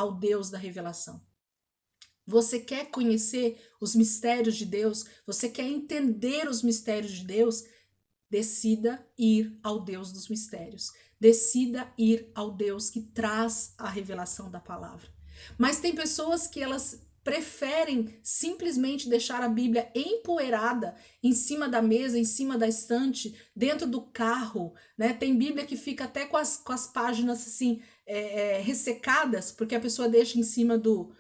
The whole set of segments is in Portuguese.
ao Deus da revelação. Você quer conhecer os mistérios de Deus? Você quer entender os mistérios de Deus? Decida ir ao Deus dos mistérios. Decida ir ao Deus que traz a revelação da palavra. Mas tem pessoas que elas preferem simplesmente deixar a Bíblia empoeirada em cima da mesa, em cima da estante, dentro do carro, né? Tem Bíblia que fica até com as páginas assim ressecadas, porque a pessoa deixa em cima do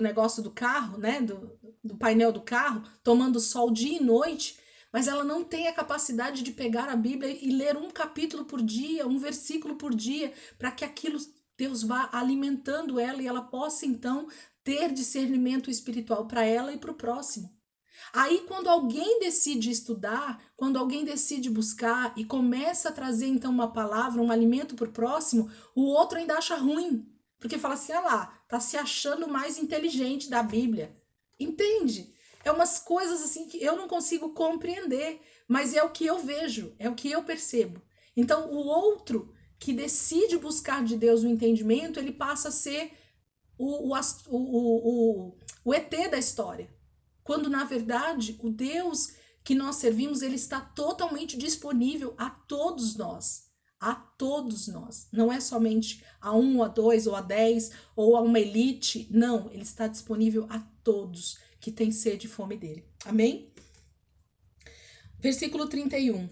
negócio do carro, né? Do painel do carro, tomando sol dia e noite, mas ela não tem a capacidade de pegar a Bíblia e ler um capítulo por dia, um versículo por dia, para que aquilo Deus vá alimentando ela e ela possa então ter discernimento espiritual para ela e para o próximo. Aí, quando alguém decide estudar, quando alguém decide buscar e começa a trazer então uma palavra, um alimento para o próximo, o outro ainda acha ruim, porque fala assim: ah lá, tá se achando mais inteligente da Bíblia. Entende? É umas coisas assim que eu não consigo compreender, mas é o que eu vejo, é o que eu percebo. Então, o outro que decide buscar de Deus o entendimento, ele passa a ser o ET da história. Quando, na verdade, o Deus que nós servimos, ele está totalmente disponível a todos nós. A todos nós. Não é somente a um, a dois, ou a 10, ou a uma elite. Não, ele está disponível a todos que têm sede e fome dele. Amém? Versículo 31.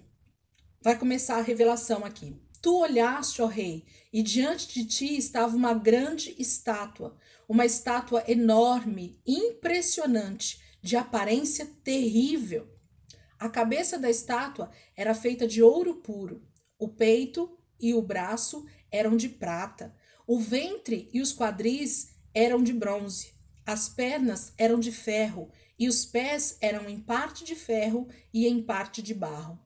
Vai começar a revelação aqui. Tu olhaste, ó rei, e diante de ti estava uma grande estátua, uma estátua enorme, impressionante, de aparência terrível. A cabeça da estátua era feita de ouro puro, o peito e o braço eram de prata, o ventre e os quadris eram de bronze, as pernas eram de ferro e os pés eram em parte de ferro e em parte de barro.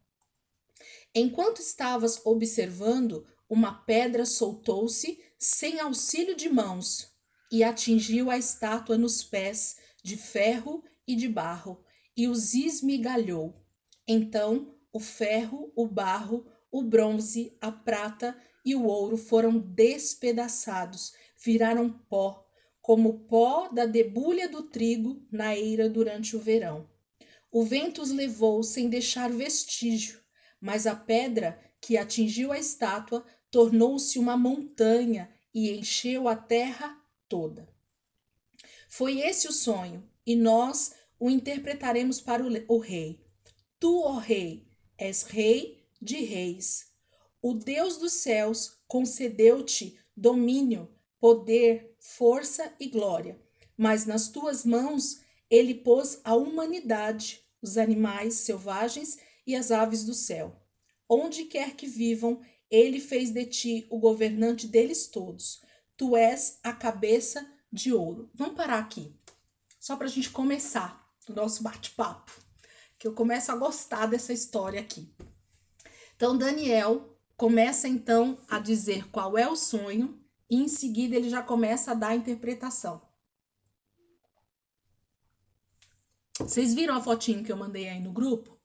Enquanto estavas observando, uma pedra soltou-se sem auxílio de mãos e atingiu a estátua nos pés, de ferro e de barro, e os esmigalhou. Então o ferro, o barro, o bronze, a prata e o ouro foram despedaçados, viraram pó, como o pó da debulha do trigo na eira durante o verão. O vento os levou sem deixar vestígio, mas a pedra que atingiu a estátua tornou-se uma montanha e encheu a terra toda. Foi esse o sonho, e nós o interpretaremos para o rei. Tu, ó rei, és rei de reis. O Deus dos céus concedeu-te domínio, poder, força e glória, mas nas tuas mãos ele pôs a humanidade, os animais selvagens e as aves do céu. Onde quer que vivam, ele fez de ti o governante deles todos. Tu és a cabeça de ouro. Vamos parar aqui, só para a gente começar o nosso bate-papo, que eu começo a gostar dessa história aqui. Então, Daniel começa então a dizer qual é o sonho e em seguida ele já começa a dar a interpretação. Vocês viram a fotinho que eu mandei aí no grupo?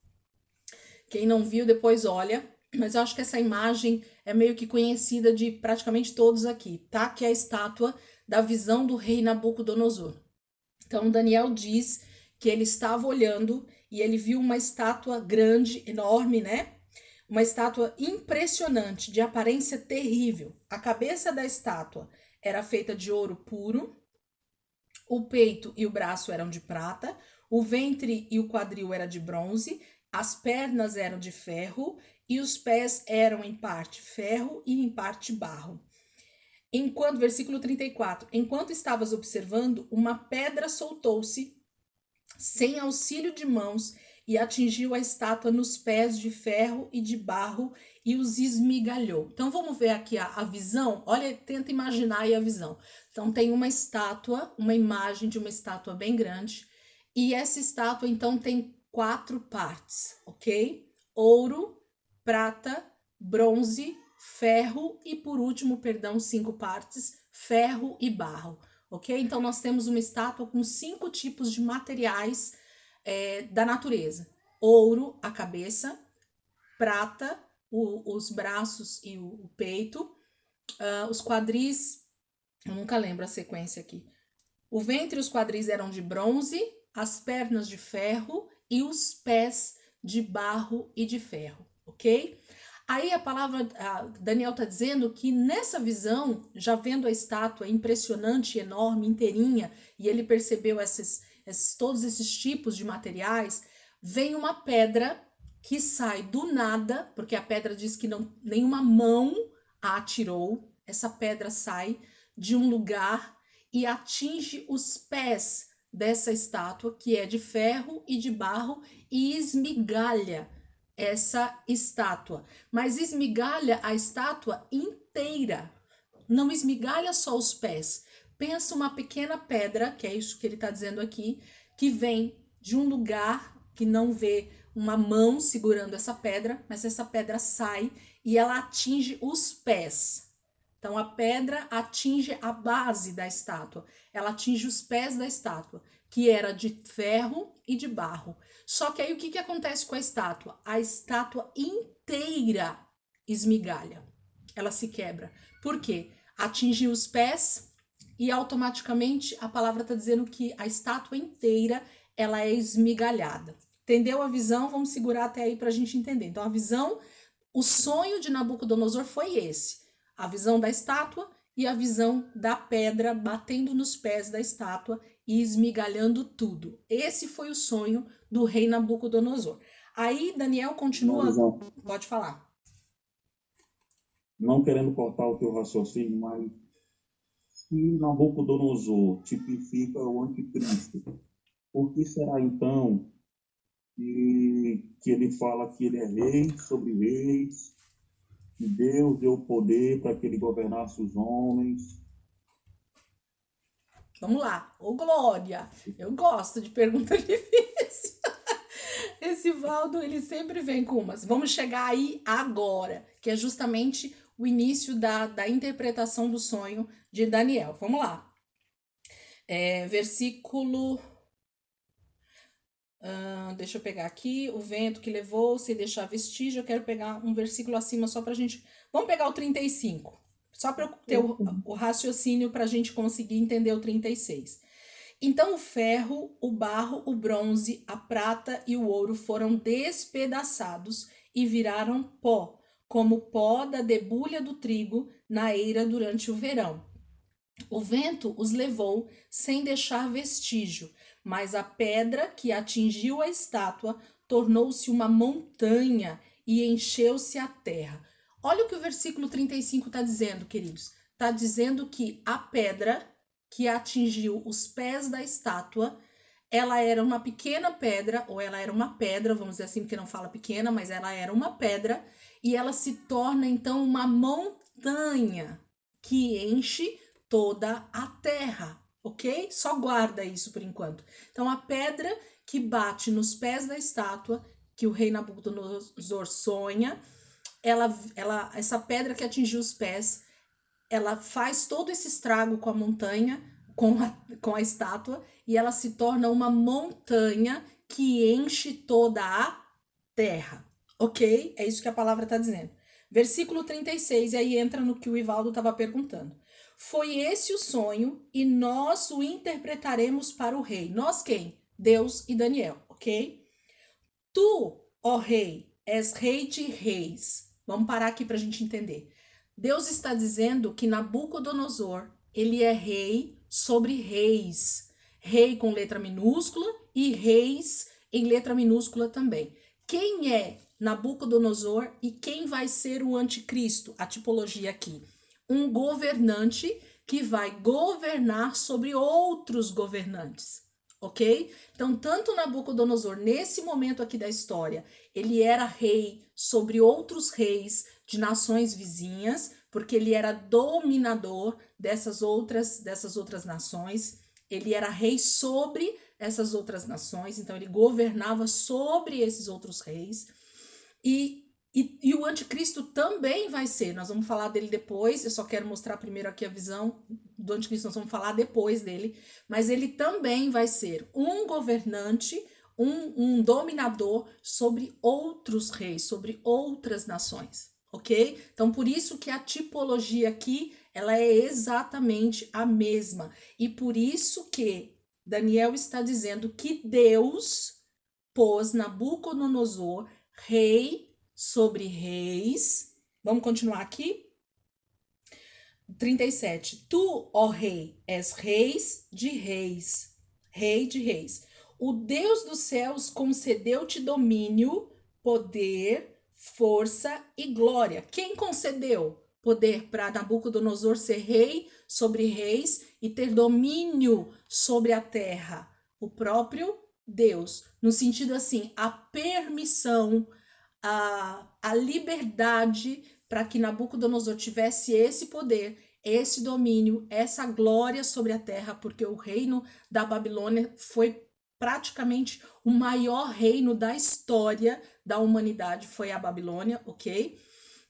Quem não viu, depois olha. Mas eu acho que essa imagem é meio que conhecida de praticamente todos aqui, tá? Que é a estátua da visão do rei Nabucodonosor. Então, Daniel diz que ele estava olhando e ele viu uma estátua grande, enorme, né? Uma estátua impressionante, de aparência terrível. A cabeça da estátua era feita de ouro puro, o peito e o braço eram de prata, o ventre e o quadril era de bronze, as pernas eram de ferro e os pés eram em parte ferro e em parte barro. Enquanto, versículo 34, enquanto estavas observando, uma pedra soltou-se sem auxílio de mãos e atingiu a estátua nos pés de ferro e de barro e os esmigalhou. Então vamos ver aqui a visão. Olha, tenta imaginar aí a visão. Então tem uma estátua, uma imagem de uma estátua bem grande, e essa estátua então tem 4 partes, ok? Ouro, prata, bronze, ferro e por último, perdão, 5 partes, ferro e barro, ok? Então nós temos uma estátua com 5 tipos de materiais da natureza: ouro, a cabeça, prata, os braços e o peito, os quadris Eu nunca lembro a sequência aqui. O ventre e os quadris eram de bronze, as pernas de ferro e os pés de barro e de ferro, ok? Aí a palavra, Daniel está dizendo que nessa visão, já vendo a estátua impressionante, enorme, inteirinha, e ele percebeu todos esses tipos de materiais, vem uma pedra que sai do nada, porque a pedra diz que não, nenhuma mão a atirou, essa pedra sai de um lugar e atinge os pés dessa estátua, que é de ferro e de barro, e esmigalha essa estátua. Mas esmigalha a estátua inteira, não esmigalha só os pés. Pensa uma pequena pedra, que é isso que ele está dizendo aqui, que vem de um lugar que não vê uma mão segurando essa pedra, mas essa pedra sai e ela atinge os pés. Então a pedra atinge a base da estátua, ela atinge os pés da estátua, que era de ferro e de barro. Só que aí o que acontece com a estátua? A estátua inteira esmigalha, ela se quebra. Por quê? Atinge os pés e automaticamente a palavra está dizendo que a estátua inteira ela é esmigalhada. Entendeu a visão? Vamos segurar até aí para a gente entender. Então a visão, o sonho de Nabucodonosor foi esse. A visão da estátua e a visão da pedra batendo nos pés da estátua e esmigalhando tudo. Esse foi o sonho do rei Nabucodonosor. Aí Daniel continua. Pode falar. Não querendo cortar o teu raciocínio, mas se Nabucodonosor tipifica o anticristo, por que será então que ele fala que ele é rei sobre reis, que Deus deu poder para que ele governasse os homens? Vamos lá. Ô, Glória, eu gosto de pergunta difícil. Esse Valdo, ele sempre vem com umas. Vamos chegar aí agora, que é justamente o início da interpretação do sonho de Daniel. Vamos lá. Versículo. Deixa eu pegar aqui. O vento que levou, se deixar vestígio. Eu quero pegar um versículo acima só pra gente. Vamos pegar o 35. Só para eu ter o raciocínio para a gente conseguir entender o 36. Então o ferro, o barro, o bronze, a prata e o ouro foram despedaçados e viraram pó, como pó da debulha do trigo na eira durante o verão. O vento os levou sem deixar vestígio, mas a pedra que atingiu a estátua tornou-se uma montanha e encheu-se a terra. Olha o que o versículo 35 está dizendo, queridos. Está dizendo que a pedra que atingiu os pés da estátua, ela era uma pequena pedra, ou ela era uma pedra, vamos dizer assim, porque não fala pequena, mas ela era uma pedra, e ela se torna então uma montanha que enche toda a terra, ok? Só guarda isso por enquanto. Então a pedra que bate nos pés da estátua, que o rei Nabucodonosor sonha, essa pedra que atingiu os pés, ela faz todo esse estrago com a montanha, com a estátua, e ela se torna uma montanha que enche toda a terra. Ok? É isso que a palavra está dizendo. Versículo 36, e aí entra no que o Ivaldo estava perguntando. Foi esse o sonho, e nós o interpretaremos para o rei. Nós quem? Deus e Daniel, ok? Tu, ó rei, és rei de reis. Vamos parar aqui para a gente entender. Deus está dizendo que Nabucodonosor, ele é rei sobre reis. Rei com letra minúscula e reis em letra minúscula também. Quem é Nabucodonosor e quem vai ser o anticristo? A tipologia aqui. Um governante que vai governar sobre outros governantes. Ok? Então, tanto Nabucodonosor, nesse momento aqui da história, ele era rei sobre outros reis de nações vizinhas, porque ele era dominador dessas outras nações. Ele era rei sobre essas outras nações, então ele governava sobre esses outros reis. E o anticristo também vai ser, nós vamos falar dele depois, eu só quero mostrar primeiro aqui a visão do anticristo, nós vamos falar depois dele, mas ele também vai ser um governante, um dominador sobre outros reis, sobre outras nações, ok? Então, por isso que a tipologia aqui ela é exatamente a mesma. E por isso que Daniel está dizendo que Deus pôs Nabucodonosor rei sobre reis. Vamos continuar aqui? 37. Tu, ó rei, és rei de reis. O Deus dos céus concedeu-te domínio, poder, força e glória. Quem concedeu poder para Nabucodonosor ser rei sobre reis e ter domínio sobre a terra? O próprio Deus. No sentido assim, a permissão, a liberdade para que Nabucodonosor tivesse esse poder, esse domínio, essa glória sobre a terra, porque o reino da Babilônia foi praticamente o maior reino da história da humanidade, foi a Babilônia, ok?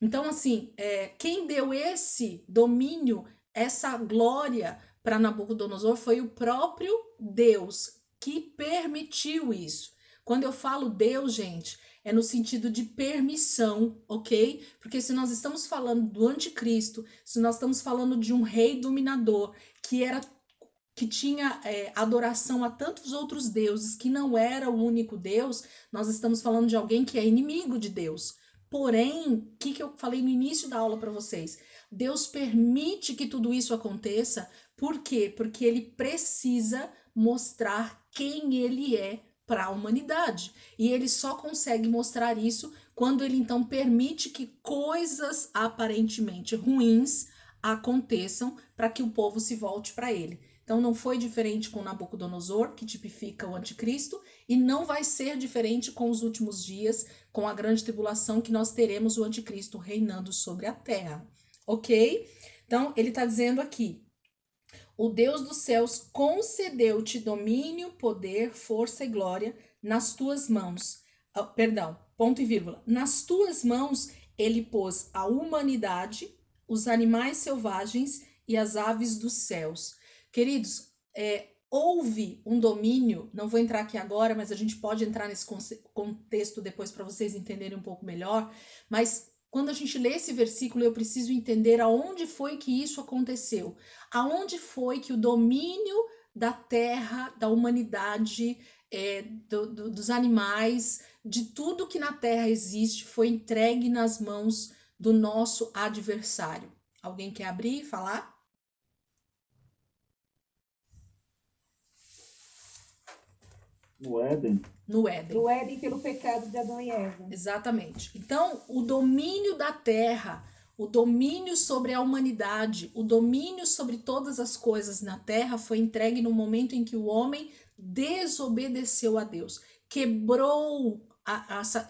Então, assim, quem deu esse domínio, essa glória para Nabucodonosor foi o próprio Deus que permitiu isso. Quando eu falo Deus, gente, é no sentido de permissão, ok? Porque se nós estamos falando do anticristo, se nós estamos falando de um rei dominador que tinha adoração a tantos outros deuses, que não era o único Deus, nós estamos falando de alguém que é inimigo de Deus. Porém, o que eu falei no início da aula para vocês? Deus permite que tudo isso aconteça, por quê? Porque ele precisa mostrar quem ele é para a humanidade. E ele só consegue mostrar isso quando ele então permite que coisas aparentemente ruins aconteçam para que o povo se volte para ele. Então não foi diferente com Nabucodonosor, que tipifica o anticristo, e não vai ser diferente com os últimos dias, com a grande tribulação, que nós teremos o anticristo reinando sobre a terra. Ok? Então ele está dizendo aqui: o Deus dos céus concedeu-te domínio, poder, força e glória nas tuas mãos. Perdão, ponto e vírgula. Nas tuas mãos ele pôs a humanidade, os animais selvagens e as aves dos céus. Queridos, houve um domínio, não vou entrar aqui agora, mas a gente pode entrar nesse contexto depois para vocês entenderem um pouco melhor, mas quando a gente lê esse versículo, eu preciso entender aonde foi que isso aconteceu. Aonde foi que o domínio da terra, da humanidade, dos animais, de tudo que na terra existe, foi entregue nas mãos do nosso adversário. Alguém quer abrir e falar? No Éden. No Éden. Do Éden pelo pecado de Adão e Eva. Exatamente. Então, o domínio da terra, o domínio sobre a humanidade, o domínio sobre todas as coisas na terra foi entregue no momento em que o homem desobedeceu a Deus, quebrou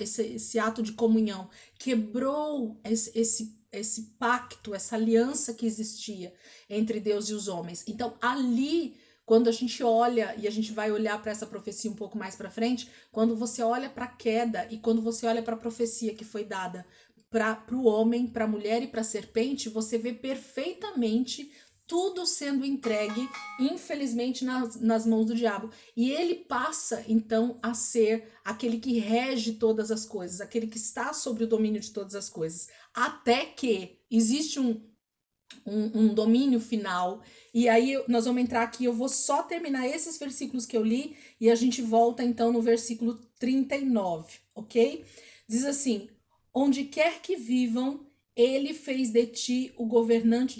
esse ato de comunhão, quebrou esse pacto, essa aliança que existia entre Deus e os homens. Então, ali, quando a gente olha, e a gente vai olhar para essa profecia um pouco mais para frente, quando você olha para a queda e quando você olha para a profecia que foi dada para o homem, para a mulher e para a serpente, você vê perfeitamente tudo sendo entregue, infelizmente, nas mãos do diabo. E ele passa, então, a ser aquele que rege todas as coisas, aquele que está sobre o domínio de todas as coisas. Até que existe um domínio final. E aí nós vamos entrar aqui, eu vou só terminar esses versículos que eu li e a gente volta então no versículo 39, ok? Diz assim: onde quer que vivam, ele fez de ti o governante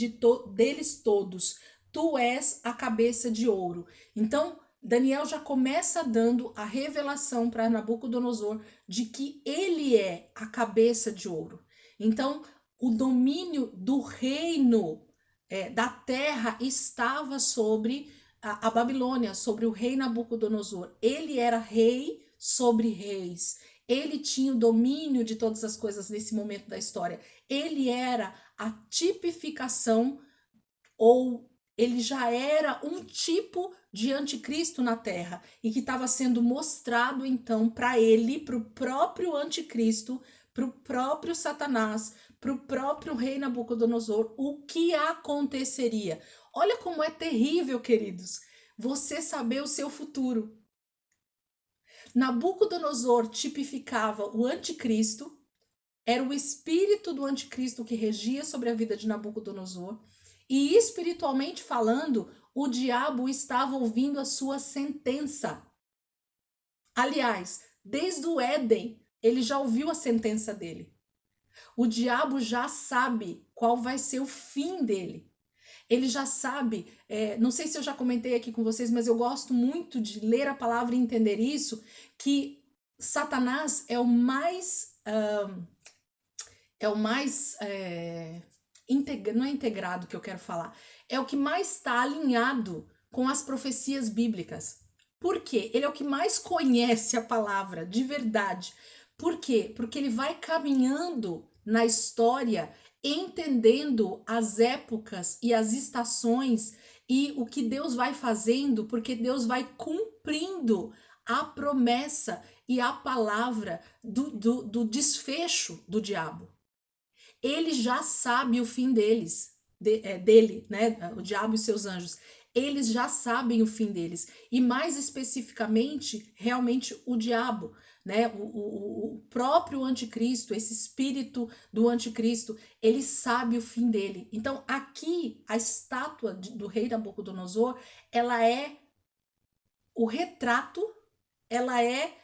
deles todos. Tu és a cabeça de ouro. Então, Daniel já começa dando a revelação para Nabucodonosor de que ele é a cabeça de ouro. Então, o domínio do reino da terra estava sobre a Babilônia, sobre o rei Nabucodonosor. Ele era rei sobre reis. Ele tinha o domínio de todas as coisas nesse momento da história. Ele era a tipificação, ou ele já era um tipo de anticristo na terra e que estava sendo mostrado então para ele, para o próprio anticristo, para o próprio Satanás, para o próprio rei Nabucodonosor, o que aconteceria. Olha como é terrível, queridos, você saber o seu futuro. Nabucodonosor tipificava o anticristo, era o espírito do anticristo que regia sobre a vida de Nabucodonosor, E espiritualmente falando, o diabo estava ouvindo a sua sentença. Aliás, desde o Éden, ele já ouviu a sentença dele. O diabo já sabe qual vai ser o fim dele. Ele já sabe, não sei se eu já comentei aqui com vocês, mas eu gosto muito de ler a palavra e entender isso, que Satanás é o mais, não é integrado que eu quero falar, é o que mais está alinhado com as profecias bíblicas. Por quê? Ele é o que mais conhece a palavra, de verdade. Por quê? Porque ele vai caminhando na história, entendendo as épocas e as estações e o que Deus vai fazendo, porque Deus vai cumprindo a promessa e a palavra do desfecho do diabo. Ele já sabe o fim dele, né? O diabo e seus anjos. Eles já sabem o fim deles. E mais especificamente, realmente o diabo, né? O próprio anticristo, esse espírito do anticristo, ele sabe o fim dele. Então, aqui, a estátua do rei Nabucodonosor, ela é o retrato, ela é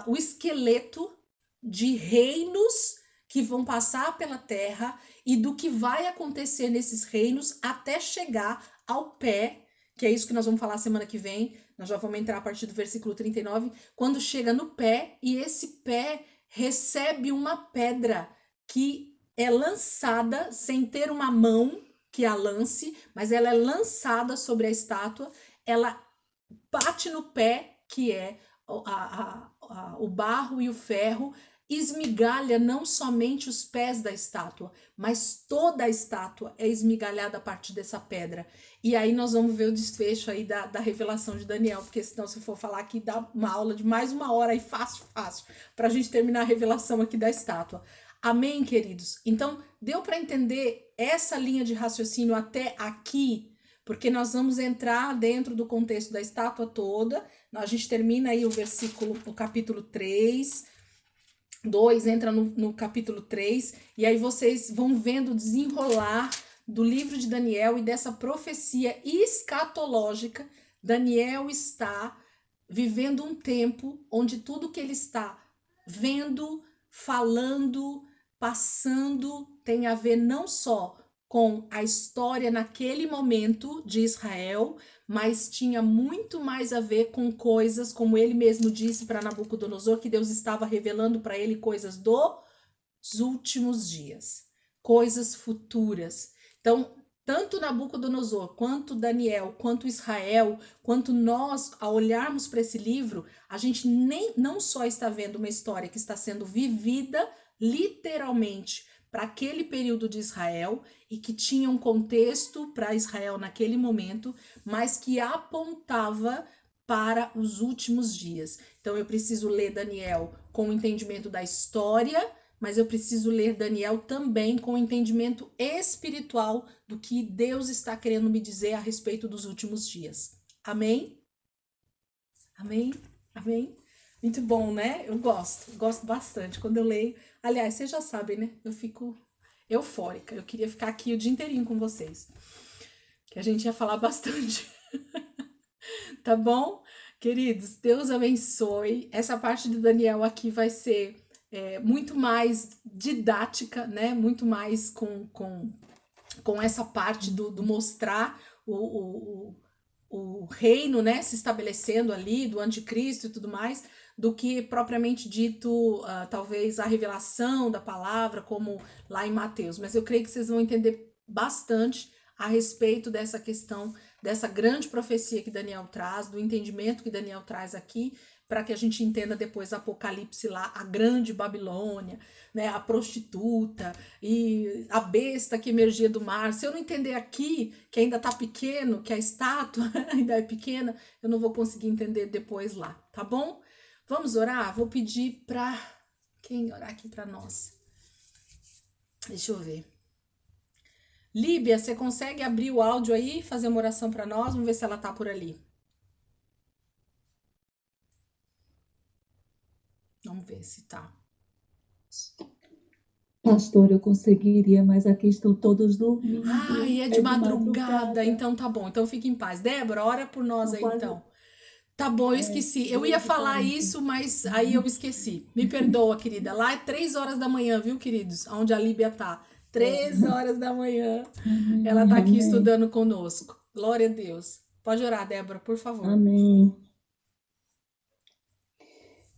o esqueleto de reinos que vão passar pela terra e do que vai acontecer nesses reinos até chegar ao pé, que é isso que nós vamos falar semana que vem. Nós já vamos entrar a partir do versículo 39, quando chega no pé e esse pé recebe uma pedra que é lançada sem ter uma mão que a lance, mas ela é lançada sobre a estátua, ela bate no pé, que é o barro e o ferro, esmigalha não somente os pés da estátua, mas toda a estátua é esmigalhada a partir dessa pedra. E aí nós vamos ver o desfecho aí da revelação de Daniel, porque senão se for falar aqui dá uma aula de mais 1 hora aí fácil, para a gente terminar a revelação aqui da estátua. Amém, queridos? Então, deu para entender essa linha de raciocínio até aqui? Porque nós vamos entrar dentro do contexto da estátua toda. A gente termina aí o capítulo 3, 2 entra no capítulo 3, e aí vocês vão vendo o desenrolar do livro de Daniel e dessa profecia escatológica. Daniel está vivendo um tempo onde tudo que ele está vendo, falando, passando, tem a ver não só com a história naquele momento de Israel, mas tinha muito mais a ver com coisas, como ele mesmo disse para Nabucodonosor, que Deus estava revelando para ele coisas dos últimos dias, coisas futuras. Então, tanto Nabucodonosor, quanto Daniel, quanto Israel, quanto nós, ao olharmos para esse livro, a gente não só está vendo uma história que está sendo vivida literalmente para aquele período de Israel e que tinha um contexto para Israel naquele momento, mas que apontava para os últimos dias. Então eu preciso ler Daniel com o entendimento da história, mas eu preciso ler Daniel também com o entendimento espiritual do que Deus está querendo me dizer a respeito dos últimos dias. Amém? Amém? Amém? Muito bom, né? Eu gosto bastante quando eu leio. Aliás, vocês já sabem, né? Eu fico eufórica. Eu queria ficar aqui o dia inteirinho com vocês, que a gente ia falar bastante. Tá bom? Queridos, Deus abençoe. Essa parte de Daniel aqui vai ser muito mais didática, né? Muito mais com essa parte do mostrar o reino, né, se estabelecendo ali, do anticristo e tudo mais, do que propriamente dito, talvez a revelação da palavra, como lá em Mateus. Mas eu creio que vocês vão entender bastante a respeito dessa questão, dessa grande profecia que Daniel traz, do entendimento que Daniel traz aqui, para que a gente entenda depois Apocalipse lá, a grande Babilônia, né, a prostituta e a besta que emergia do mar. Se eu não entender aqui, que ainda tá pequeno, que a estátua ainda é pequena, eu não vou conseguir entender depois lá, tá bom? Vamos orar? Vou pedir para quem orar aqui para nós. Deixa eu ver. Líbia, você consegue abrir o áudio aí e fazer uma oração para nós? Vamos ver se ela tá por ali. Vamos ver se tá. Pastor, eu conseguiria, mas aqui estão todos dormindo. Ai, é de É de madrugada, madrugada. então tá bom. Então fique em paz. Débora, ora por nós São aí quase então. Tá bom, eu esqueci. Eu ia falar 2h40. isso, mas aí eu esqueci. Me perdoa, querida. Lá é 3 horas da manhã, viu, queridos? Onde a Líbia tá. 3 horas da manhã. Ela tá aqui Amém. estudando conosco. Glória a Deus. Pode orar, Débora, por favor. Amém.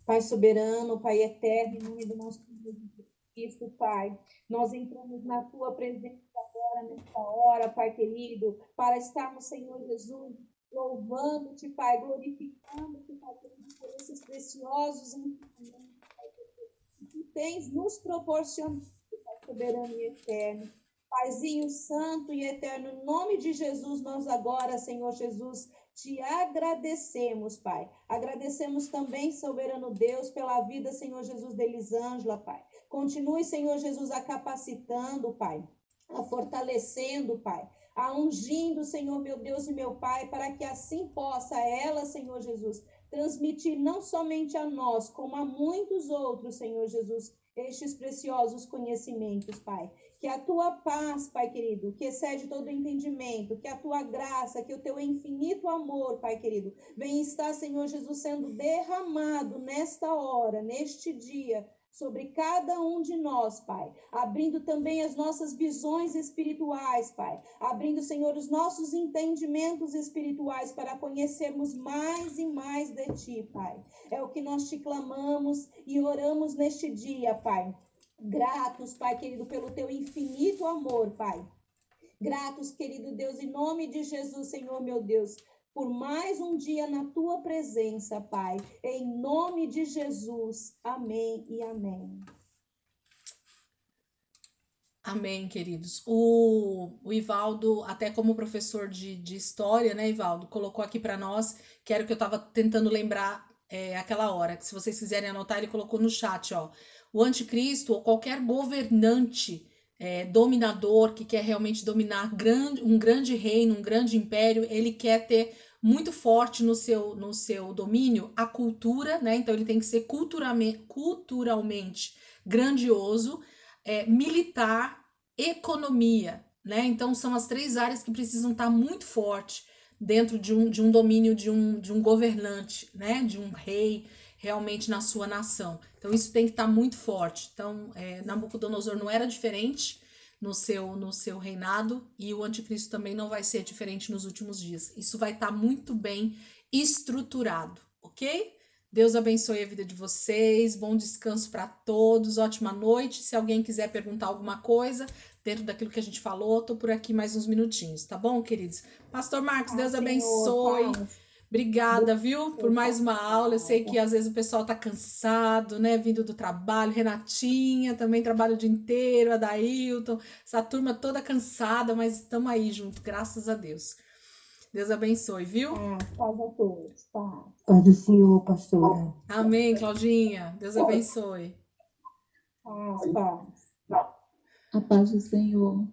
Pai soberano, Pai eterno, em nome do nosso Senhor Jesus Cristo, Pai, nós entramos na Tua presença agora, nesta hora, Pai querido, para estarmos, Senhor Jesus, louvando-te, Pai, glorificando-te, Pai querido, por esses preciosos ensinamentos, Pai querido, que Tu tens nos proporcionado, Pai soberano e eterno. Paizinho santo e eterno, em nome de Jesus, nós agora, Senhor Jesus, te agradecemos, Pai. Agradecemos também, soberano Deus, pela vida, Senhor Jesus, de Elisângela, Pai. Continue, Senhor Jesus, a capacitando, Pai, a fortalecendo, Pai, a ungindo, Senhor, meu Deus e meu Pai, para que assim possa ela, Senhor Jesus, transmitir não somente a nós, como a muitos outros, Senhor Jesus, estes preciosos conhecimentos, Pai. Que a tua paz, Pai querido, que excede todo entendimento, que a tua graça, que o teu infinito amor, Pai querido, venha estar, Senhor Jesus, sendo derramado nesta hora, neste dia, sobre cada um de nós, Pai, abrindo também as nossas visões espirituais, Pai, abrindo, Senhor, os nossos entendimentos espirituais para conhecermos mais e mais de Ti, Pai. É o que nós te clamamos e oramos neste dia, Pai. Gratos, Pai querido, pelo teu infinito amor, Pai. Gratos, querido Deus, em nome de Jesus, Senhor meu Deus, por mais um dia na tua presença, Pai. Em nome de Jesus. Amém e amém. Amém, queridos. O Ivaldo, até como professor de história, né, Ivaldo, colocou aqui para nós, que era o que eu estava tentando lembrar aquela hora, que se vocês quiserem anotar, ele colocou no chat, ó. O anticristo ou qualquer governante dominador que quer realmente dominar um grande reino, um grande império, ele quer ter muito forte no seu domínio a cultura, né? Então ele tem que ser culturalmente grandioso, militar, economia, né? Então são as 3 áreas que precisam estar muito forte dentro de um domínio de um governante, né? De um rei realmente na sua nação. Então isso tem que estar muito forte. Então Nabucodonosor não era diferente no seu reinado e o anticristo também não vai ser diferente nos últimos dias. Isso vai estar muito bem estruturado, ok? Deus abençoe a vida de vocês, bom descanso para todos, ótima noite. Se alguém quiser perguntar alguma coisa dentro daquilo que a gente falou, tô por aqui mais uns minutinhos, tá bom, queridos? Pastor Marcos, Deus abençoe. Obrigada, viu, por mais uma aula. Eu sei que às vezes o pessoal tá cansado, né, vindo do trabalho. Renatinha também trabalha o dia inteiro, a Dailton, essa turma toda cansada, mas estamos aí junto, graças a Deus. Deus abençoe, viu? Paz a todos. Paz. Paz do Senhor, pastora. Amém, Claudinha. Deus abençoe. Paz, paz. A paz do Senhor.